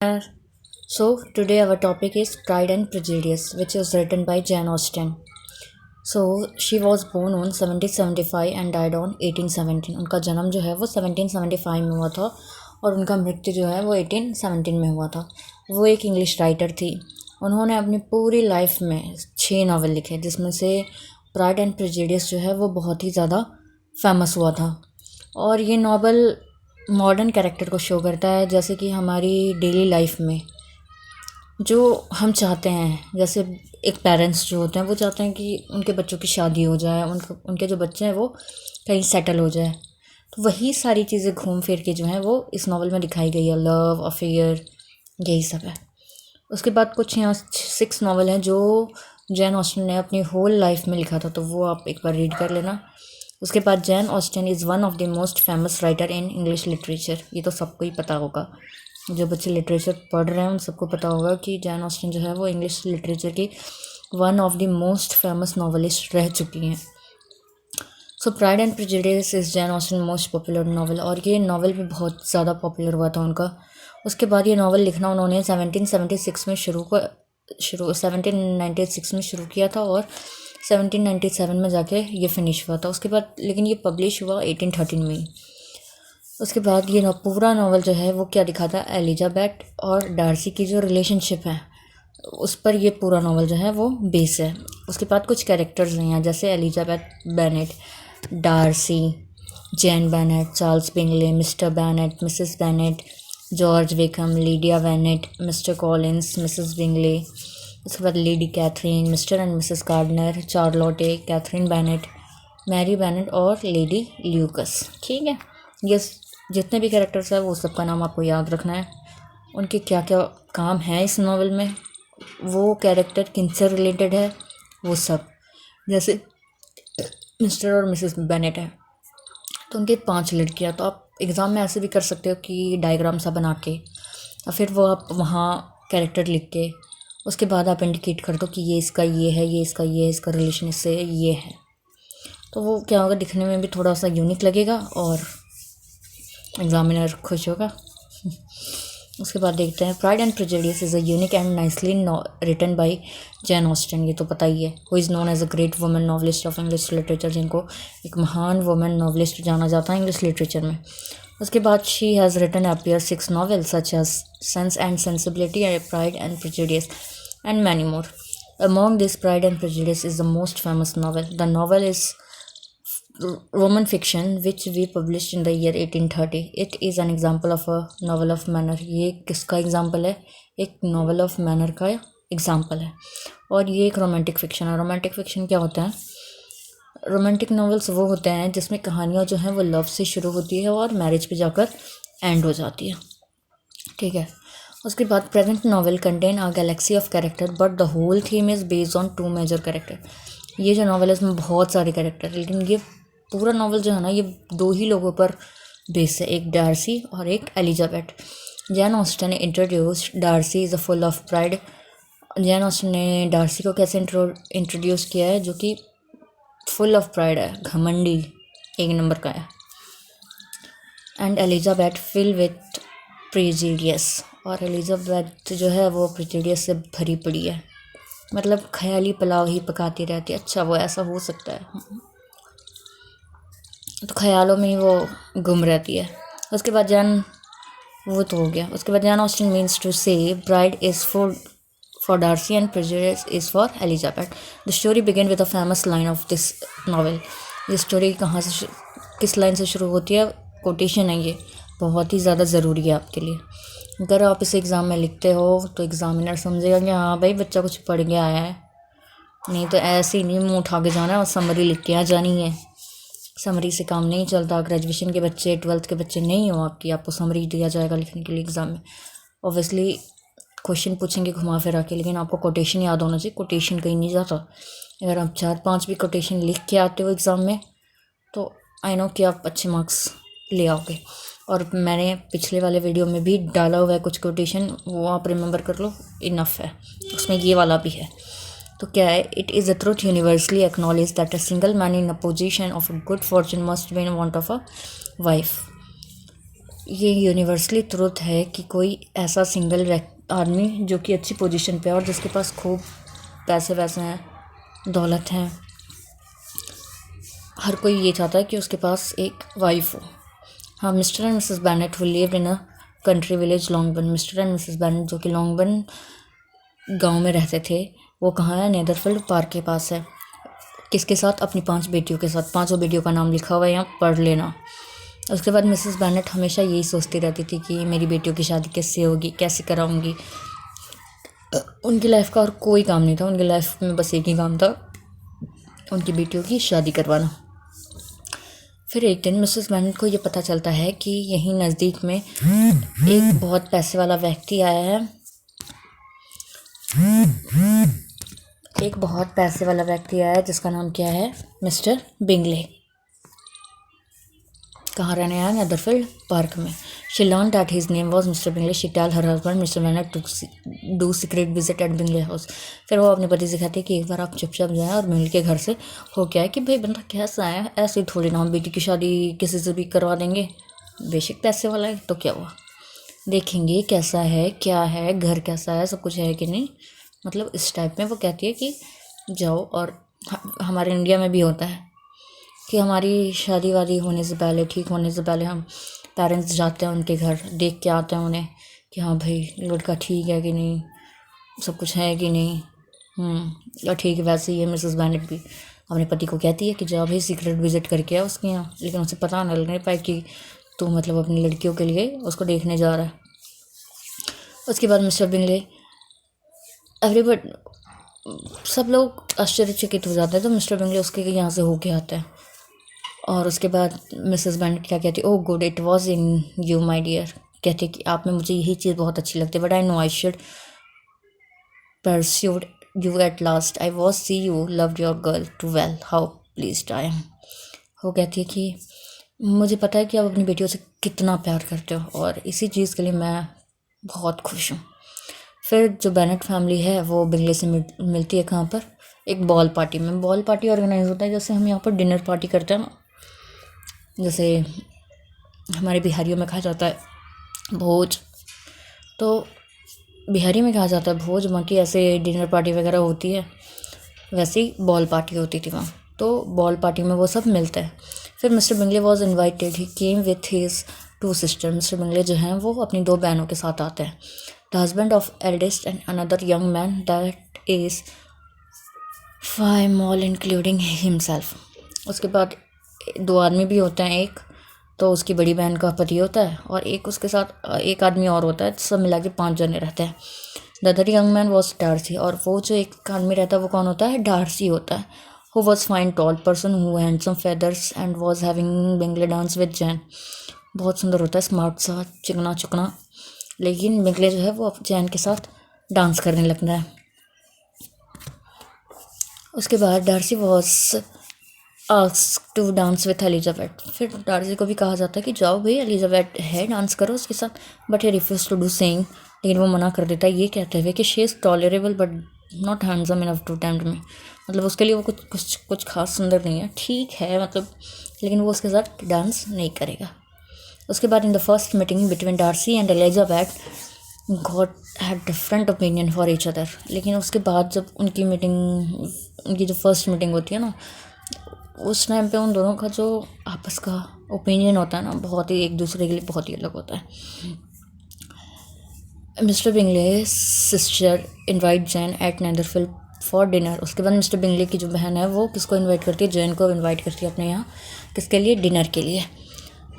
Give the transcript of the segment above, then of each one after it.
Uh, So, today our topic is Pride and Prejudice, which was written by Jane Austen. So, she was born on 1775 and died on 1817. उनका जन्म जो है वो 1775 में हुआ था और उनका मृत्यु जो है वो 1817 में हुआ था। वो एक इंग्लिश राइटर थी। उन्होंने अपनी पूरी लाइफ में 6 नावल लिखे, जिसमें से प्राइड एंड प्रेजुडिस जो है वो बहुत ही ज़्यादा फेमस हुआ था। और ये नावल मॉडर्न कैरेक्टर को शो करता है, जैसे कि हमारी डेली लाइफ में जो हम चाहते हैं। जैसे एक पेरेंट्स जो होते हैं वो चाहते हैं कि उनके बच्चों की शादी हो जाए, उनके जो बच्चे हैं वो कहीं सेटल हो जाए। तो वही सारी चीज़ें घूम फिर के जो हैं वो इस नावल में दिखाई गई है। लव, अफेयर, यही सब है। उसके बाद कुछ यहाँ 6 नावल हैं जो जैन ऑस्टन ने अपनी होल लाइफ में लिखा था, तो वो आप एक बार रीड कर लेना। उसके बाद Jane Austen is one of the most famous writer in English literature. ये तो सबको ही पता होगा, जो बच्चे लिटरेचर पढ़ रहे हैं उन सबको पता होगा कि जैन ऑस्टन जो है वो इंग्लिश लिटरेचर की one of the most famous novelist रह चुकी हैं। So Pride and prejudice is Jane Austen most popular novel, और ये नावल भी बहुत ज़्यादा पॉपुलर हुआ था उनका। उसके बाद ये नावल लिखना उन्होंने 1796 में शुरू 1796 में शुरू किया था और 1797 में जाके ये फिनिश हुआ था। उसके बाद लेकिन ये पब्लिश हुआ 1813 में ही। उसके बाद ये पूरा नावल जो है वो क्या दिखाता है, एलिजाबेथ और डार्सी की जो रिलेशनशिप है उस पर ये पूरा नावल जो है वो बेस है। उसके बाद कुछ कैरेक्टर्स हैं यहाँ, जैसे Elizabeth Bennet, Darcy, Jane Bennet, Charles Bingley, Mr Bennet, Mrs Bennet, George Wickham, Lydia Bennet, Mr Collins, Mrs Bingley. उसके बाद Lady Catherine, Mr and Mrs Gardiner, Charlotte, Catherine Bennet, Mary Bennet और Lady Lucas. ठीक है, ये जितने भी characters हैं वो सबका नाम आपको याद रखना है, उनके क्या क्या काम है इस नावल में, वो कैरेक्टर किनसे रिलेटेड है, वो सब। जैसे मिस्टर और मिसेस बेनेट है तो उनके 5 लड़कियां, तो आप एग्ज़ाम में ऐसे भी कर सकते हो कि डायग्राम सा बना के और फिर वो आप वहाँ कैरेक्टर लिख के उसके बाद आप इंडिकेट कर दो कि ये इसका ये है, ये इसका ये है, इसका रिलेशन इससे ये है। तो वो क्या होगा, दिखने में भी थोड़ा सा यूनिक लगेगा और एग्जामिनर खुश होगा। उसके बाद देखते हैं Pride and prejudice is a unique and nicely written by Jane Austen. ये तो पता ही है, who is known as a great women novelist of English literature, जिनको एक महान वुमेन नॉवलिस्ट जाना जाता है इंग्लिश लिटरेचर में। उसके बाद she has written appear 6 novels such as Sense and Sensibility, Pride and Prejudice and many more. Among this, Pride and Prejudice is the most famous novel. The novel is Roman fiction which we published in the year 1830. It is an example of a novel of manner. ये किसका example है, एक novel of manner का example है। और ये एक romantic fiction है। रोमांटिक फिक्शन क्या होता है, रोमांटिक नॉवेल्स वो होते हैं जिसमें कहानियाँ जो हैं वो लव से शुरू होती है और मैरिज पे जाकर एंड हो जाती है। ठीक है, उसके बाद present novel contain a galaxy of character but the whole theme is based on 2 major character. ये जो नॉवल है इसमें बहुत सारे कैरेक्टर है, लेकिन ये पूरा नॉवल जो है ना ये 2 ही लोगों पर बेस है, एक डार्सी और एक एलिजाबेथ। जैन ऑस्टन ने introduced Darcy is a full of pride. Jane Austen ने डार्सी को कैसे इंट्रोड्यूस किया है, जो कि फुल ऑफ प्राइड है, घमंडी 1 नंबर का है। And Elizabeth fill with prejudice, और एलिजाबेथ जो है वो प्रेजुडिस से भरी पड़ी है, मतलब ख्याली पुलाव ही पकाती रहती है। अच्छा, वो ऐसा हो सकता है, तो ख्यालों में ही वो गुम रहती है। उसके बाद वो तो हो गया। उसके बाद Jane Austen means to say pride is for Darcy and prejudice is for Elizabeth. The story begin with a famous line of this novel. ये स्टोरी कहाँ से, किस लाइन से शुरू होती है, कोटेशन है, ये बहुत ही ज़्यादा ज़रूरी है आपके लिए। अगर आप इसे एग्ज़ाम में लिखते हो तो एग्ज़ामिनर समझेगा कि हाँ भाई बच्चा कुछ पढ़ के आया है, नहीं तो ऐसे ही नहीं मुँह उठा के जाना है और समरी लिख के आ जानी है। समरी से काम नहीं चलता। ग्रेजुएशन के बच्चे, 12th के बच्चे नहीं हो आपकी, आपको समरी दिया जाएगा लिखने के लिए एग्ज़ाम में। ऑब्वियसली क्वेश्चन पूछेंगे घुमा फिरा के, लेकिन आपको कोटेशन याद होना चाहिए। कोटेशन कहीं नहीं जाता। अगर आप 4-5 भी कोटेशन लिख के आते हो एग्ज़ाम में तो आई नो कि आप अच्छे मार्क्स ले आओगे। और मैंने पिछले वाले वीडियो में भी डाला हुआ है कुछ कोटेशन, वो आप रिमेंबर कर लो, इनफ है। उसमें ये वाला भी है। तो क्या है, it is a truth universally acknowledge that a single man in a position of a good Fortune must be in want of a wife. ये यूनिवर्सली ट्रुथ है कि कोई ऐसा सिंगल आदमी जो कि अच्छी पोजीशन पे है और जिसके पास खूब पैसे वैसे हैं, दौलत हैं, हर कोई ये चाहता है कि उसके पास एक वाइफ हो। हाँ, Mr and Mrs Bennet who lived in a country village Longbourn. Mr and Mrs Bennet जो कि लॉन्गबर्न गांव में रहते थे, वो कहाँ है? नेदरफील्ड पार्क के पास है। किसके साथ? अपनी 5 बेटियों के साथ। 5 बेटियों का नाम लिखा हुआ है यहाँ, पढ़ लेना। उसके बाद मिसेस बैनेट हमेशा यही सोचती रहती थी कि मेरी बेटियों की शादी कैसे होगी, कैसे कराऊंगी। उनकी लाइफ का और कोई काम नहीं था, उनकी लाइफ में बस एक ही काम था, उनकी बेटियों की शादी करवाना। फिर एक दिन मिसेस बैनेट को ये पता चलता है कि यहीं नज़दीक में एक बहुत पैसे वाला व्यक्ति आया है। एक बहुत पैसे वाला व्यक्ति आया है जिसका नाम क्या है? Mr Bingley. कहाँ रहने आया? नेदरफील्ड पार्क में। She learn that his name was Mr Bingley. She tell her husband Mr Bennet to do secret visit at Bingley house. फिर वो अपने पति से कहती है कि एक बार आप चुपचाप जाएँ और बिंगले के घर से हो क्या है कि भाई बंदा कैसा है, ऐसे ही थोड़ी ना हम बेटी की शादी किसी से भी करवा देंगे, बेशक पैसे वाला है तो क्या हुआ, देखेंगे कैसा है, क्या है, घर कैसा है, सब कुछ है कि नहीं। मतलब इस टाइप में वो कहती है कि जाओ। और हमारे इंडिया में भी होता है कि हमारी शादी वादी होने से पहले, ठीक होने से पहले हम पेरेंट्स जाते हैं उनके घर, देख के आते हैं उन्हें कि हाँ भाई लड़का ठीक है कि नहीं, सब कुछ है कि नहीं। और ठीक है, वैसे ही है मिसेस बैनेट भी अपने पति को कहती है कि जाओ भाई सीक्रेट विजिट करके आ उसके यहाँ, लेकिन उसे पता न लगने पाए कि तो मतलब अपनी लड़कियों के लिए उसको देखने जा रहा है। उसके बाद मिस्टर बिंगले, एवरीबडी, सब लोग आश्चर्यचकित हो जाते हैं, तो मिस्टर बिंगले उसके यहाँ से होके आता है। और उसके बाद मिसेस बैनेट क्या कहती है? Oh good, it was in you my dear. कहते कि आप में मुझे यही चीज़ बहुत अच्छी लगती है, but I know I should pursued you at last. I was see you loved your girl too well, how pleased I am. वो कहती है कि मुझे पता है कि आप अपनी बेटियों से कितना प्यार करते हो और इसी चीज़ के लिए मैं बहुत खुश हूँ। फिर जो बैनेट फैमिली है वो बिंगले से मिलती है कहाँ पर? एक बॉल पार्टी में। बॉल पार्टी ऑर्गेनाइज होता है जैसे हम यहाँ पर डिनर पार्टी करते हैं ना, जैसे हमारे बिहारियों में कहा जाता है भोज, तो बिहारी में कहा जाता है भोज, बाकी ऐसे डिनर पार्टी वगैरह होती है, वैसे ही बॉल पार्टी होती थी वहाँ। तो बॉल पार्टी में वो सब मिलते हैं। फिर mister Bingley was invited, he came with his 2 sister. Mister Bingley जो हैं वो अपनी 2 बहनों के साथ आते हैं। The husband of eldest and another young man that is 5 mall including himself. उसके बाद 2 आदमी भी होते हैं, एक तो उसकी बड़ी बहन का पति होता है और एक उसके साथ एक आदमी और होता है, सब मिला के 5 जने रहते हैं। The other young man was Darcy, और वो जो एक आदमी रहता है वो कौन होता है? डार्सी होता है। Who was fine tall person who handsome features and was having Bingley dance with Jane. बहुत सुंदर होता है, स्मार्ट सा, चिकना चुकना, लेकिन बिंगले जो है वो जैन के साथ डांस करने लगता है। उसके बाद Darcy was asked to dance with Elizabeth. फिर डार्सी को भी कहा जाता है कि जाओ भाई एलिजाबेथ है, डांस करो उसके साथ, but he refuse to do saying, लेकिन वो मना कर देता है ये कहते हुए कि she is tolerable but not handsome enough to tempt me. मतलब उसके लिए वो कुछ खास सुंदर नहीं है, ठीक है मतलब, लेकिन वो उसके साथ डांस नहीं करेगा। उसके बाद in the first meeting between Darcy and Elizabeth got had different opinion for each other. लेकिन उसके बाद जब उनकी जो फर्स्ट मीटिंग होती है ना, उस टाइम पे उन दोनों का जो आपस का ओपिनियन होता है ना, बहुत ही एक दूसरे के लिए बहुत ही अलग होता है। Mr Bingley sister invite Jane at Netherfield for dinner. उसके बाद मिस्टर बिंगले की जो बहन है वो किसको इनवाइट करती है? जैन को इनवाइट करती है अपने यहाँ, किसके लिए? डिनर के लिए।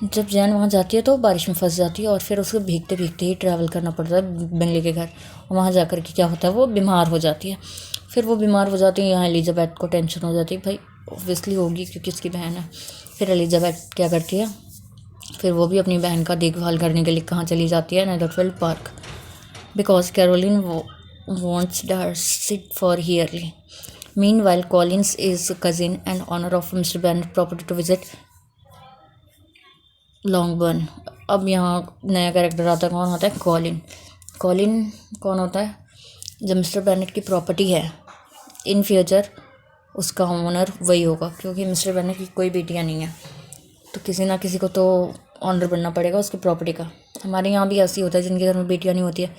जब जैन वहाँ जाती है तो बारिश में फंस जाती है और फिर उसको भीगते भीगते ही ट्रैवल करना पड़ता है बिंगले के घर। वहाँ जाकर के क्या होता है, वो बीमार हो जाती है। फिर वो बीमार हो जाती है, यहाँ एलिजाबेथ को टेंशन हो जाती है, भाई ऑब्वियसली होगी क्योंकि उसकी बहन है। फिर एलिजाबेथ क्या करती है, फिर वो भी अपनी बहन का देखभाल करने के लिए कहाँ चली जाती है? Netherfield Park, because Caroline wants Darcy for yearly. Meanwhile, Collins is cousin and owner of Mr. Bennet property to visit Longbourn. अब यहाँ नया कैरेक्टर आता है, कौन होता है? कॉलिन। कॉलिन कौन होता है? जब मिस्टर बेनेट की प्रॉपर्टी है इन फ्यूचर उसका ओनर वही होगा, क्योंकि मिस्टर बेनेट की कोई बेटियाँ नहीं है, तो किसी ना किसी को तो ऑनर बनना पड़ेगा उसकी प्रॉपर्टी का। हमारे यहाँ भी ऐसे ही होता है, जिनके घर में बेटियाँ नहीं होती है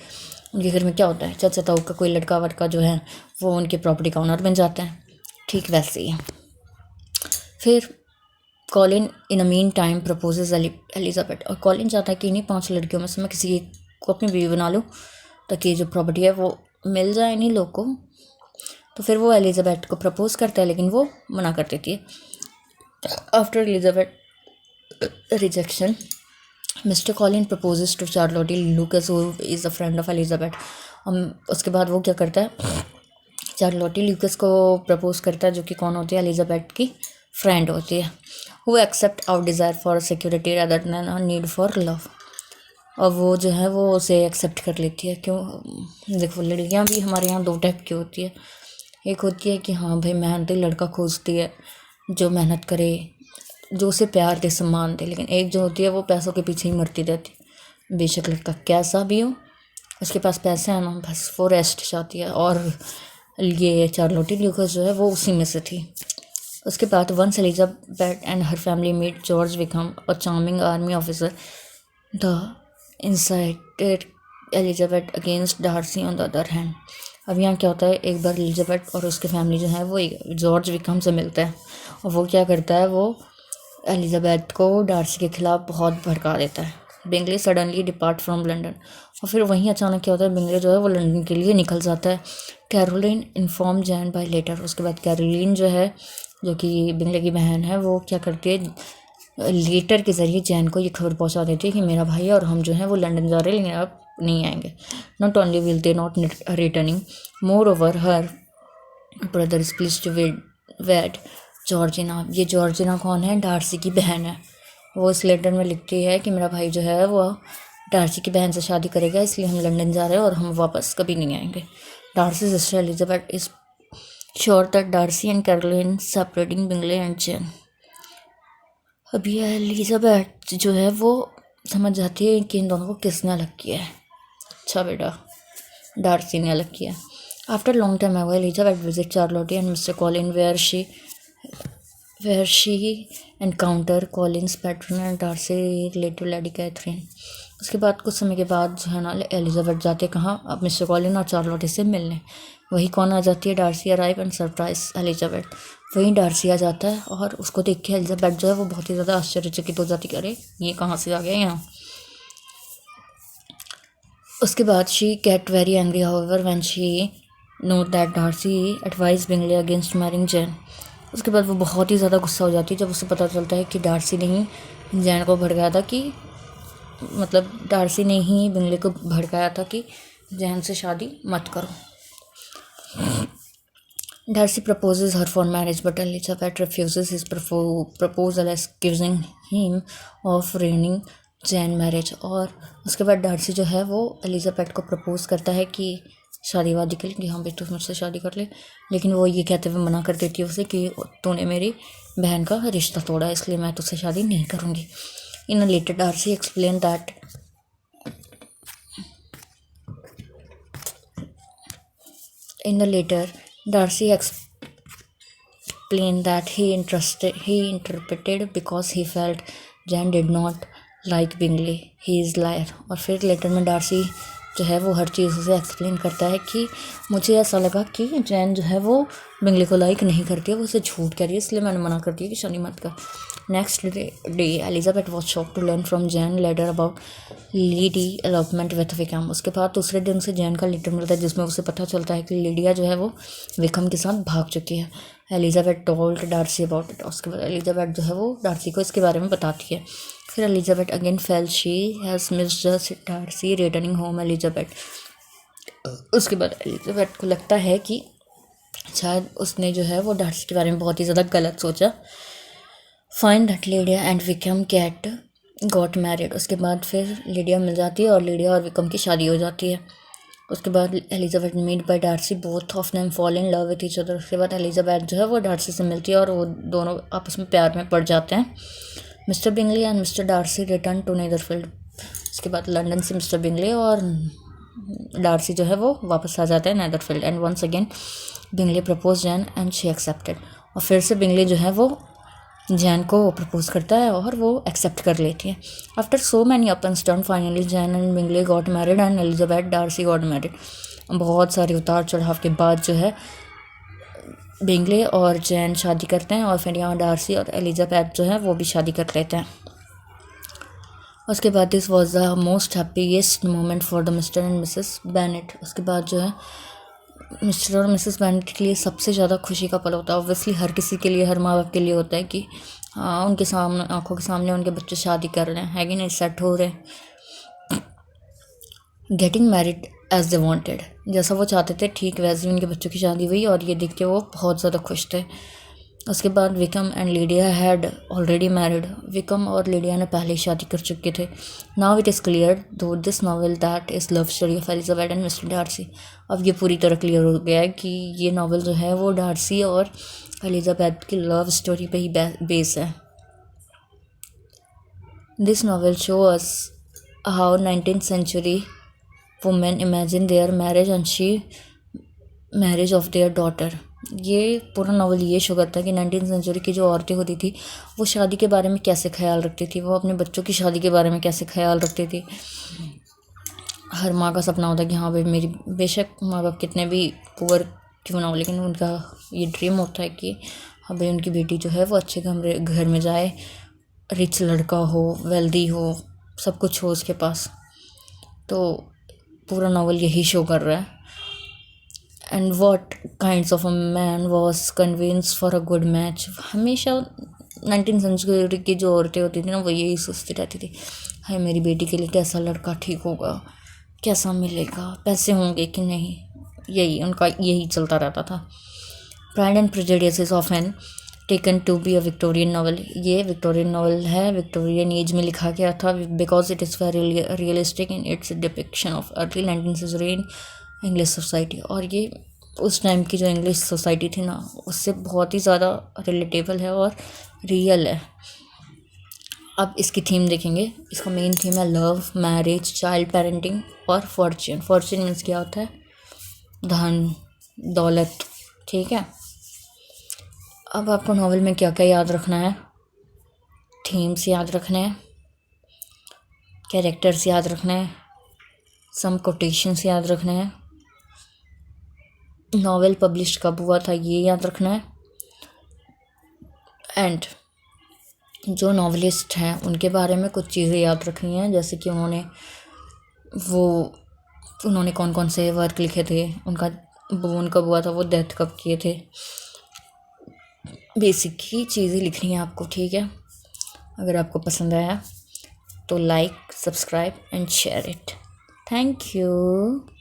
उनके घर में क्या होता है, चाचा ताऊ का कोई लड़का वड़का जो है वो उनकी प्रॉपर्टी का ऑनर बन जाता है। ठीक वैसे ही है। फिर Colin in a mean time proposes Elizabeth, और कॉलिन चाहता है कि इन्हीं 5 लड़कियों में से मैं किसी एक को अपनी बीवी बना लूँ ताकि जो प्रॉपर्टी है वो मिल जाए इन्हीं लोग को। तो फिर वो एलिजाबेथ को प्रपोज करता है, लेकिन वो मना कर देती है। After Elizabeth rejection, Mr Collin proposes to Charlotte Lucas who is a friend of Elizabeth. उसके बाद वो क्या करता है, चार्लोटी लूकस को प्रपोज करता है, जो कि कौन होती है, एलिजाबेथ की फ्रेंड होती है। Who accept our desire for security rather than a need for love. और वो जो है वो उसे एक्सेप्ट कर लेती है। क्यों, देखो लड़कियां भी हमारे यहाँ 2 टाइप की होती है। एक होती है कि हाँ भाई मेहनती लड़का खोजती है जो मेहनत करे, जो उसे प्यार दे, सम्मान दे। लेकिन एक जो होती है वो पैसों के पीछे ही मरती रहती है। बेशक लड़का कैसा भी हो, उसके पास पैसे हैं ना, बस वो रेस्ट चाहती है। और ये चार्लोटी ल्यूकस जो है वो उसी में से थी। उसके बाद once Elizabeth and her family meet George Wickham a charming army officer, the incited Elizabeth against Darcy on the other hand. अब यहाँ क्या होता है, एक बार एलिजाबेथ और उसकी फैमिली जो है वो जॉर्ज विकम से मिलता है, और वो क्या करता है, वो एलिजाबेथ को डार्सी के खिलाफ बहुत भड़का देता है। Bingley suddenly depart from London, और फिर वहीं अचानक क्या होता है, बिंगले जो है वो लंदन के लिए निकल जाता है। Caroline inform Jane by letter. उसके बाद कैरोलिन जो है, जो कि बिंगले की बहन है, वो क्या करती है, लेटर के ज़रिए जैन को ये खबर पहुंचा देती है कि मेरा भाई और हम जो है वो लंदन जा रहे हैं, लेकिन अब नहीं आएंगे। Not only will they not returning, moreover her brother is please to wed Georgina. ये जॉर्जिना कौन है, डार्सी की बहन है। वो इस लेटर में लिखती है कि मेरा भाई जो है वो डार्सी की बहन से शादी करेगा, इसलिए हम लंदन जा रहे हैं और हम वापस कभी नहीं आएंगे। Darcy sister Elizabeth is sure that Darcy and Caroline separating Bingley and Jane. अभी एलिजाबेथ जो है वो समझ जाती है कि इन दोनों को किसने अलग किया है। अच्छा बेटा, डार्सी ने अलग किया। After long time ago Elizabeth visit Charlotte and Mr Collin where she encounter Colin's patron and Darcy related Lady Catherine. उसके बाद कुछ समय के बाद जो है ना एलिजाबेथ जाते कहाँ, अब मिस्टर कॉलिन और चार्लोटी से मिलने। वही कौन आ जाती है, Darcy arrive and surprise Elizabeth. वहीं डार्सी आ जाता है और उसको देख के एलिजाबेथ जो है वो बहुत ही ज़्यादा आश्चर्यचकित हो जाती है, अरे ये कहाँ से आ गया यहाँ। उसके बाद she get very angry however when she know that Darcy advise Bingley against marrying Jane. उसके बाद वो बहुत ही ज़्यादा गुस्सा हो जाती है जब उसे पता चलता है कि डार्सी ने ही जैन को भड़काया था, कि मतलब डार्सी ने ही बिंगले को भड़काया था कि जैन से शादी मत करो। Darcy proposes her for marriage, but Elizabeth refuses his proposal, accusing him of ruining Jain marriage. और उसके बाद डार्सी जो है वो एलिजाबेथ को प्रपोज करता है कि शादी वादी के लिए, कि हाँ भाई तू मुझसे शादी कर ले। लेकिन वो ये कहते हुए मना कर देती है उसे कि तूने मेरी बहन का रिश्ता तोड़ा, इसलिए मैं तुझसे शादी नहीं करूँगी। In a letter Darcy explain that Darcy explained that he interpreted because he felt Jan did not like Bingley. He is liar। और फिर लेटर में डार्सी जो है वो हर चीज़ उसे एक्सप्लेन करता है कि मुझे ऐसा लगा कि जैन जो है वो बिंगले को लाइक नहीं करती है, वो उसे झूठ कह रही है, इसलिए मैंने मना कर दिया कि शादी मत कर। Next day Elizabeth was shock to learn from Jane letter about lady elopement with Wickham. उसके बाद दूसरे दिन से जैन का लेटर मिलता है जिसमें उसे पता चलता है कि लिडिया जो है वो विकम के साथ भाग चुकी है। Elizabeth told Darcy about it. उसके बाद एलिजाबेथ जो है वो डार्सी को इसके बारे में बताती है। फिर Elizabeth again fell she has missed Darcy returning home Elizabeth. उसके बाद एलिजाबेथ को लगता है कि शायद उसने जो है वो डार्सी के बारे में बहुत ही ज़्यादा गलत सोचा। Find that Lydia and Wickham got married. उसके बाद फिर लिडिया मिल जाती है और लिडिया और विकम की शादी हो जाती है। उसके बाद Elizabeth meet by Darcy, both of them fall in love with each other. उसके बाद एलिजाबेथ जो है वो डार्सी से मिलती है और वो दोनों आपस में प्यार में पड़ जाते हैं। Mister Bingley and mister Darcy return to Netherfield. उसके बाद लंदन से मिस्टर बिंगले और डार्सी जो है वो वापस आ जाते हैं Netherfield. And once again Bingley propose Jane and she accepted. और फिर से बिंगले जो है वो जैन को प्रपोज करता है और वो एक्सेप्ट कर लेती है। After so many up and down finally Jane and Bingley got married and Elizabeth Darcy got married. बहुत सारे उतार चढ़ाव के बाद जो है बिंगले और जैन शादी करते हैं और फिर यहाँ डार्सी और एलिजाबेथ जो है वो भी शादी कर लेते हैं। उसके बाद this was the most happiest moment for the mister and Mrs Bennett. उसके बाद जो है मिस्टर और मिसेस बेनेट के लिए सबसे ज़्यादा खुशी का पल होता है। ऑब्वियसली हर किसी के लिए, हर माँ बाप के लिए होता है कि हाँ उनके सामने, आंखों के सामने उनके बच्चे शादी कर रहे हैं, है कि नहीं, सेट हो रहे हैं। Getting married as they wanted, जैसा वो चाहते थे ठीक वैसे ही उनके बच्चों की शादी हुई और ये देख के वो बहुत ज़्यादा खुश थे। उसके बाद Wickham and Lydia had already married. Wickham और लिडिया ने पहले ही शादी कर चुके थे। Now it is clear though this novel that is love story of Elizabeth and mister Darcy. अब ये पूरी तरह क्लियर हो गया है कि ये नावल जो है वो डार्सी और एलिजाबेथ की लव स्टोरी पे ही बेस है। This novel show us how 19th century women imagine their marriage and she marriage of their daughter. ये पूरा नावल ये शो करता है कि 19th सेंचुरी की जो औरतें होती थी वो शादी के बारे में कैसे ख्याल रखती थी, वो अपने बच्चों की शादी के बारे में कैसे ख्याल रखती थी। हर माँ का सपना होता है कि हाँ भाई मेरी, बेशक माँ बाप कितने भी पुअर क्यों ना हो, लेकिन उनका ये ड्रीम होता है कि हाँ भाई उनकी बेटी जो है वो अच्छे घर में जाए, रिच लड़का हो, वेल्दी हो, सब कुछ हो उसके पास। तो पूरा नावल यही शो कर रहा है। And what kinds of a man was convince for a good match. हमेशा 19th सेंचुरी की जो औरतें होती थी ना वो यही सोचती रहती थी, हाय मेरी बेटी के लिए कैसा लड़का ठीक होगा, कैसा मिलेगा, पैसे होंगे कि नहीं, यही उनका यही चलता रहता था। Pride and prejudice is often taken to be a Victorian novel. ये विक्टोरियन नावल है, विक्टोरियन एज में लिखा गया था because it is very realistic in its depiction of early 19th century in English society. और ये उस टाइम की जो इंग्लिश सोसाइटी थी ना उससे बहुत ही ज़्यादा रिलेटेबल है और रियल है। अब इसकी थीम देखेंगे। इसका मेन थीम है लव, मैरिज, चाइल्ड पेरेंटिंग और फॉर्च्यून। फॉर्च्यून मीन्स क्या होता है, धन दौलत, ठीक है। अब आपको नावल में क्या क्या याद रखना है, थीम्स याद रखने हैं, कैरेक्टर्स याद रखने हैं, सम कोटेशंस याद रखने हैं, नावल पब्लिश कब हुआ था ये याद रखना है, एंड जो नॉवलिस्ट हैं उनके बारे में कुछ चीज़ें याद रखनी हैं, जैसे कि उन्होंने कौन कौन से वर्क लिखे थे, उनका बोन कब हुआ था, वो डेथ कब किए थे, बेसिक ही चीज़ें लिखनी है आपको, ठीक है। अगर आपको पसंद आया तो like, subscribe and share it. Thank you.